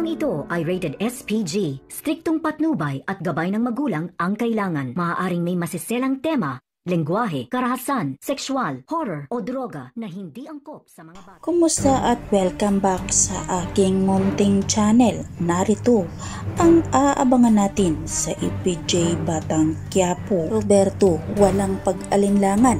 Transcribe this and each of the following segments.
Programang ito ay rated SPG. Striktong patnubay at gabay ng magulang ang kailangan. Maaaring may masiselang tema, lengguwahe, karahasan, sexual, horror o droga na hindi angkop sa mga bata. Kumusta at welcome back sa aking munting channel. Narito ang aabangan natin sa EPJ Batang Quiapo. Roberto walang pag-alinlangan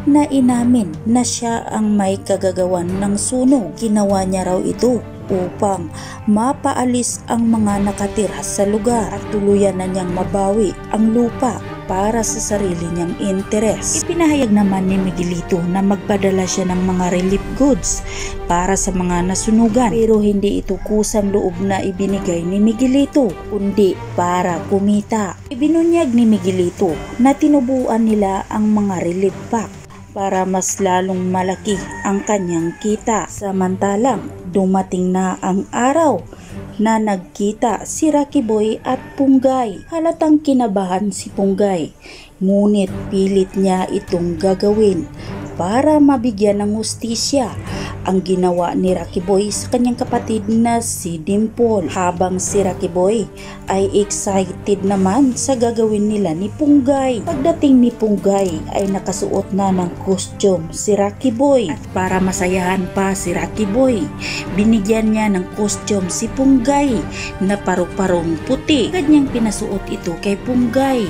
na inamin na siya ang may kagagawan ng sunog. Ginawa niya raw ito upang mapaalis ang mga nakatira sa lugar at tuluyan na niyang mabawi ang lupa para sa sarili niyang interes. Ipinahayag naman ni Miguelito na magpadala siya ng mga relief goods para sa mga nasunugan, pero hindi ito kusang loob na ibinigay ni Miguelito kundi para kumita. Ibinunyag ni Miguelito na tinubuan nila ang mga relief pack para mas lalong malaki ang kanyang kita. Samantalang dumating na ang araw na nagkita si Rocky Boy at Punggay. Halatang kinabahan si Punggay, ngunit pilit niya itong gagawin para mabigyan ng hustisya ang ginawa ni Rocky Boy sa kanyang kapatid na si Dimple. Habang si Rocky Boy ay excited naman sa gagawin nila ni Punggay. Pagdating ni Punggay ay nakasuot na ng costume si Rocky Boy. At para masayahan pa si Rocky Boy, binigyan niya ng costume si Punggay na paru-parong puti. Agad niyang pinasuot ito kay Punggay.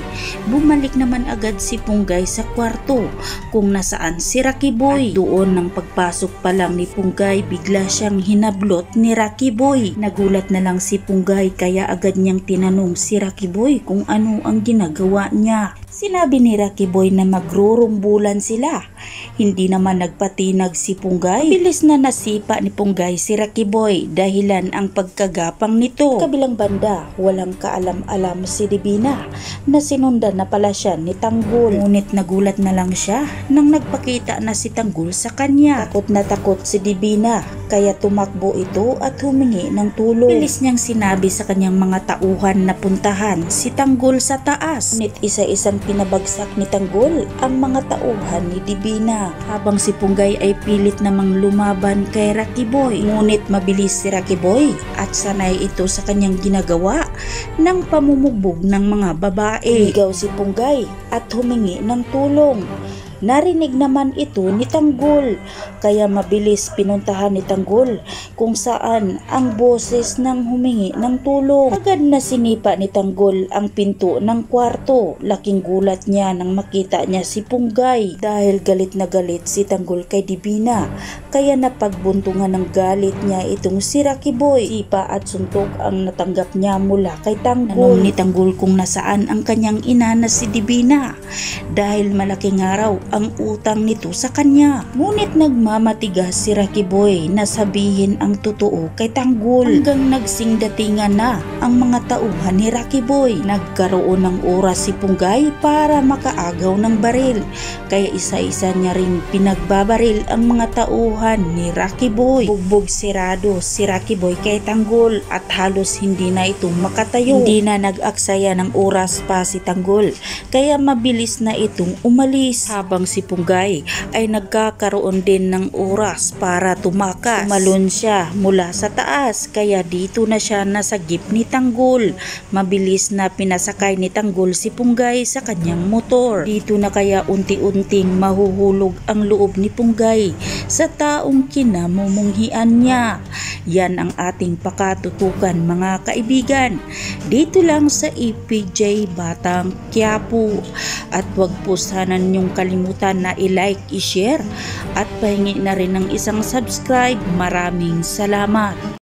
Bumalik naman agad si Punggay sa kwarto kung nasaan si Rocky Boy. At doon ng pagpasok pa lang ni Punggay, bigla siyang hinablot ni Rocky Boy. Nagulat na lang si Punggay kaya agad niyang tinanong si Rocky Boy kung ano ang ginagawa niya. Sinabi ni Rocky Boy na magrurumbulan sila. Hindi naman nagpatinag si Punggay. Bilis na nasipa ni Punggay si Rocky Boy dahilan ang pagkagapang nito. Sa kabilang banda, walang kaalam-alam si Divina na sinundan na pala siya ni Tanggol. Ngunit nagulat na lang siya nang nagpakita na si Tanggol sa kanya. Takot na takot si Divina kaya tumakbo ito at humingi ng tulong. Bilis niyang sinabi sa kanyang mga tauhan na puntahan si Tanggol sa taas. Ngunit isa-isang pinabagsak ni Tanggol ang mga tauhan ni Divina, habang si Punggay ay pilit namang lumaban kay Rocky Boy. Ngunit mabilis si Rocky Boy at sanay ito sa kanyang ginagawa ng pamumugbog ng mga babae. Ligaw si Punggay at humingi ng tulong. Narinig naman ito ni Tanggol kaya mabilis pinuntahan ni Tanggol kung saan ang boses ng humingi ng tulong. Agad na sinipa ni Tanggol ang pinto ng kwarto. Laking gulat niya nang makita niya si Punggay dahil galit na galit si Tanggol kay Divina kaya napagbuntungan ng galit niya itong si Rocky Boy. Sipa at suntok ang natanggap niya mula kay Tanggol. Tanong ni Tanggol kung nasaan ang kanyang ina na si Divina dahil malaking araw ang utang nito sa kanya. Ngunit nagmamatigas si Rocky Boy na sabihin ang totoo kay Tanggol hanggang nagsingdatingan na ang mga tauhan ni Rocky Boy. Nagkaroon ng oras si Punggay para makaagaw ng baril kaya isa-isa niya rin pinagbabaril ang mga tauhan ni Rocky Boy. Bugbog sirado si Rocky Boy kay Tanggol at halos hindi na ito makatayo. Hindi na nag-aksaya ng oras pa si Tanggol kaya mabilis na itong umalis, habang si Punggay ay nagkakaroon din ng oras para tumakas. Tumalon siya mula sa taas kaya dito na siya nasagip ni Tanggol. Mabilis na pinasakay ni Tanggol si Punggay sa kanyang motor. Dito na kaya unti-unting mahuhulog ang loob ni Punggay sa taong kinamumunghian niya. Yan ang ating pakatutukan mga kaibigan. Dito lang sa EPJ Batang Quiapo. At wag po sana niyong kalimutan na i-like, i-share at pahingi na rin ng isang subscribe. Maraming salamat.